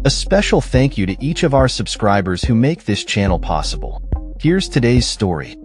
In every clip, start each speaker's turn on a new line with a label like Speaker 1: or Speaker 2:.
Speaker 1: A special thank you to each of our subscribers who make this channel possible. Here's today's story.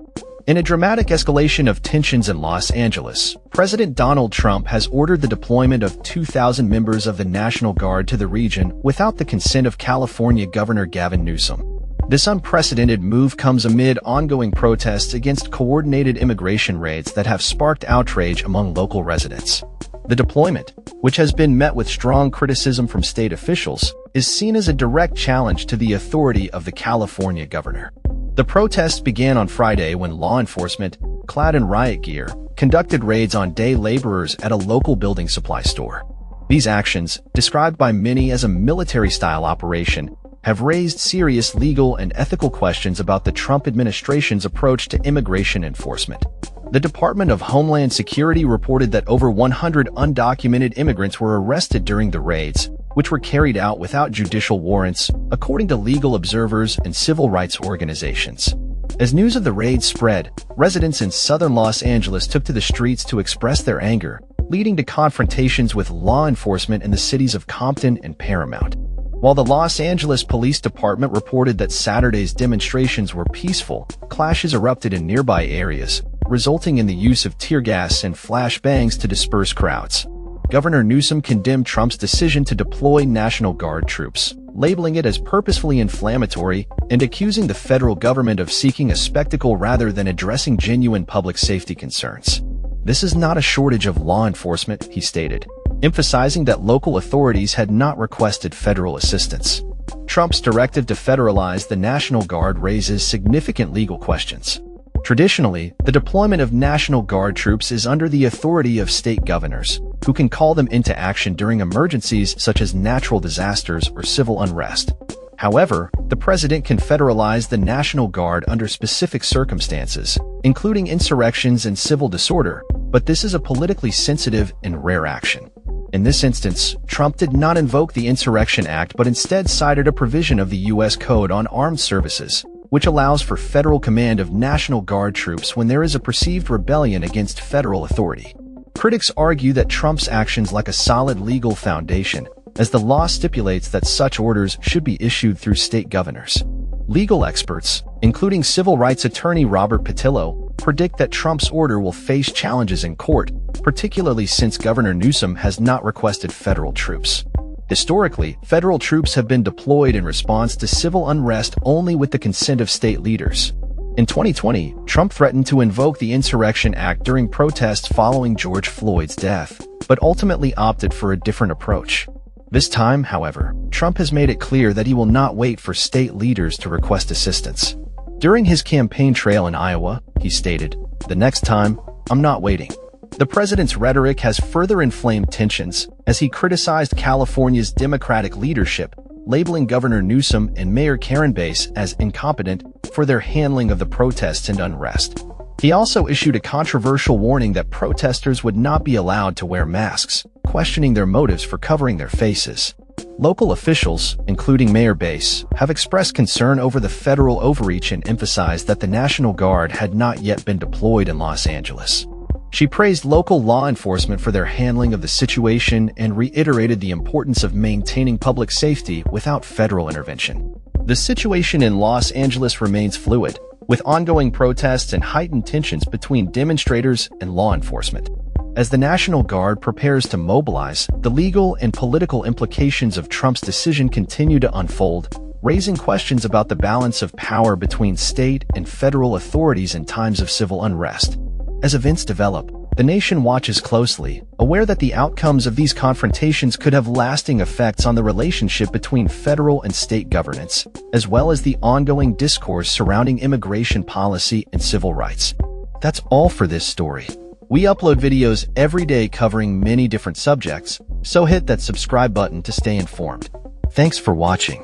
Speaker 1: In a dramatic escalation of tensions in Los Angeles, President Donald Trump has ordered the deployment of 2,000 members of the National Guard to the region without the consent of California Governor Gavin Newsom. This unprecedented move comes amid ongoing protests against coordinated immigration raids that have sparked outrage among local residents. The deployment, which has been met with strong criticism from state officials, is seen as a direct challenge to the authority of the California governor. The protests began on Friday when law enforcement, clad in riot gear, conducted raids on day laborers at a local building supply store. These actions, described by many as a military-style operation, have raised serious legal and ethical questions about the Trump administration's approach to immigration enforcement. The Department of Homeland Security reported that over 100 undocumented immigrants were arrested during the raids, which were carried out without judicial warrants, according to legal observers and civil rights organizations. As news of the raids spread, residents in southern Los Angeles took to the streets to express their anger, leading to confrontations with law enforcement in the cities of Compton and Paramount. While the Los Angeles Police Department reported that Saturday's demonstrations were peaceful, clashes erupted in nearby areas, resulting in the use of tear gas and flashbangs to disperse crowds. Governor Newsom condemned Trump's decision to deploy National Guard troops, labeling it as purposefully inflammatory and accusing the federal government of seeking a spectacle rather than addressing genuine public safety concerns. "This is not a shortage of law enforcement," he stated, emphasizing that local authorities had not requested federal assistance. Trump's directive to federalize the National Guard raises significant legal questions. Traditionally, the deployment of National Guard troops is under the authority of state governors, who can call them into action during emergencies such as natural disasters or civil unrest. However, the president can federalize the National Guard under specific circumstances, including insurrections and civil disorder, but this is a politically sensitive and rare action. In this instance, Trump did not invoke the Insurrection Act but instead cited a provision of the U.S. Code on Armed Services, which allows for federal command of National Guard troops when there is a perceived rebellion against federal authority. Critics argue that Trump's actions lack a solid legal foundation, as the law stipulates that such orders should be issued through state governors. Legal experts, including civil rights attorney Robert Patillo, predict that Trump's order will face challenges in court, particularly since Governor Newsom has not requested federal troops. Historically, federal troops have been deployed in response to civil unrest only with the consent of state leaders. In 2020, Trump threatened to invoke the Insurrection Act during protests following George Floyd's death, but ultimately opted for a different approach. This time, however, Trump has made it clear that he will not wait for state leaders to request assistance. During his campaign trail in Iowa, he stated, "The next time, I'm not waiting." The president's rhetoric has further inflamed tensions as he criticized California's Democratic leadership, labeling Governor Newsom and Mayor Karen Bass as incompetent for their handling of the protests and unrest. He also issued a controversial warning that protesters would not be allowed to wear masks, questioning their motives for covering their faces. Local officials, including Mayor Bass, have expressed concern over the federal overreach and emphasized that the National Guard had not yet been deployed in Los Angeles. She praised local law enforcement for their handling of the situation and reiterated the importance of maintaining public safety without federal intervention. The situation in Los Angeles remains fluid, with ongoing protests and heightened tensions between demonstrators and law enforcement. As the National Guard prepares to mobilize, the legal and political implications of Trump's decision continue to unfold, raising questions about the balance of power between state and federal authorities in times of civil unrest. As events develop, the nation watches closely, aware that the outcomes of these confrontations could have lasting effects on the relationship between federal and state governance, as well as the ongoing discourse surrounding immigration policy and civil rights. That's all for this story. We upload videos every day covering many different subjects, so hit that subscribe button to stay informed. Thanks for watching.